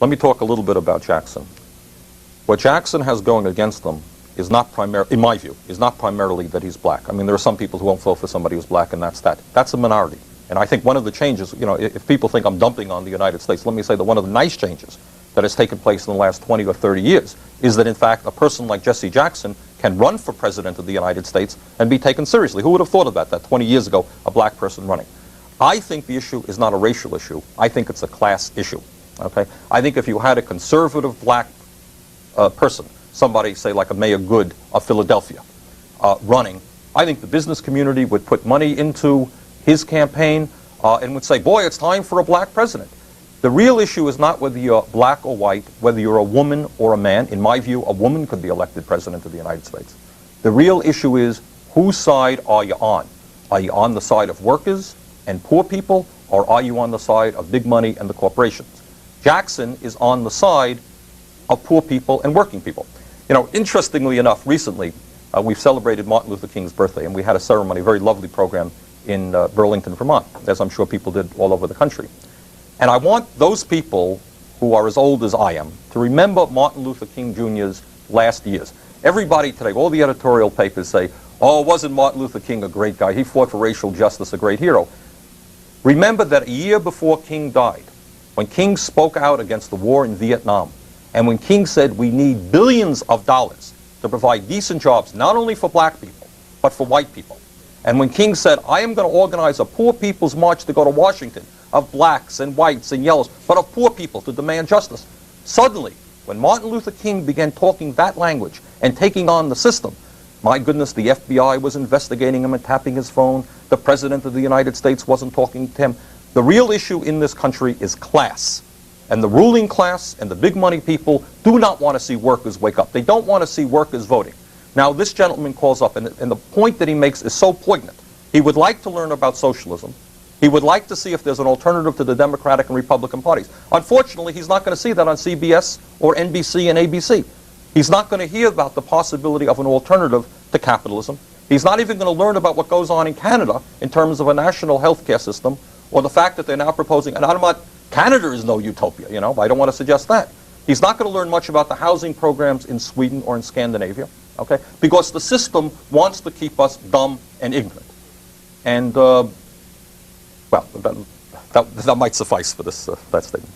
Let me talk a little bit about Jackson. What Jackson has going against him is not in my view, is not primarily that he's black. I mean, there are some people who won't vote for somebody who's black, and that's that. That's a minority. And I think one of the changes, you know, if people think I'm dumping on the United States, let me say that one of the nice changes that has taken place in the last 20 or 30 years is that, in fact, a person like Jesse Jackson can run for president of the United States and be taken seriously. Who would have thought about that 20 years ago, a black person running? I think the issue is not a racial issue. I think it's a class issue. Okay? I think if you had a conservative black person, somebody, say, like a Mayor Good of Philadelphia, running, I think the business community would put money into his campaign and would say, boy, it's time for a black president. The real issue is not whether you're black or white, whether you're a woman or a man. In my view, a woman could be elected president of the United States. The real issue is, whose side are you on? Are you on the side of workers and poor people, or are you on the side of big money and the corporations? Jackson is on the side of poor people and working people. You know, interestingly enough, recently we've celebrated Martin Luther King's birthday, and we had a ceremony, a very lovely program in Burlington, Vermont, as I'm sure people did all over the country. And I want those people who are as old as I am to remember Martin Luther King Jr.'s last years. Everybody today, all the editorial papers say, oh, wasn't Martin Luther King a great guy? He fought for racial justice, a great hero. Remember that a year before King died, when King spoke out against the war in Vietnam, and when King said we need billions of dollars to provide decent jobs, not only for black people, but for white people. And when King said, I am going to organize a poor people's march to go to Washington, of blacks and whites and yellows, but of poor people to demand justice. Suddenly, when Martin Luther King began talking that language and taking on the system, my goodness, the FBI was investigating him and tapping his phone. The President of the United States wasn't talking to him. The real issue in this country is class. And the ruling class and the big money people do not want to see workers wake up. They don't want to see workers voting. Now, this gentleman calls up, and the point that he makes is so poignant. He would like to learn about socialism. He would like to see if there's an alternative to the Democratic and Republican parties. Unfortunately, he's not going to see that on CBS or NBC and ABC. He's not going to hear about the possibility of an alternative to capitalism. He's not even going to learn about what goes on in Canada in terms of a national health care system, or the fact that they're now proposing, and Canada is no utopia, you know, I don't want to suggest that. He's not going to learn much about the housing programs in Sweden or in Scandinavia, okay, because the system wants to keep us dumb and ignorant. And, well, that might suffice for this that statement.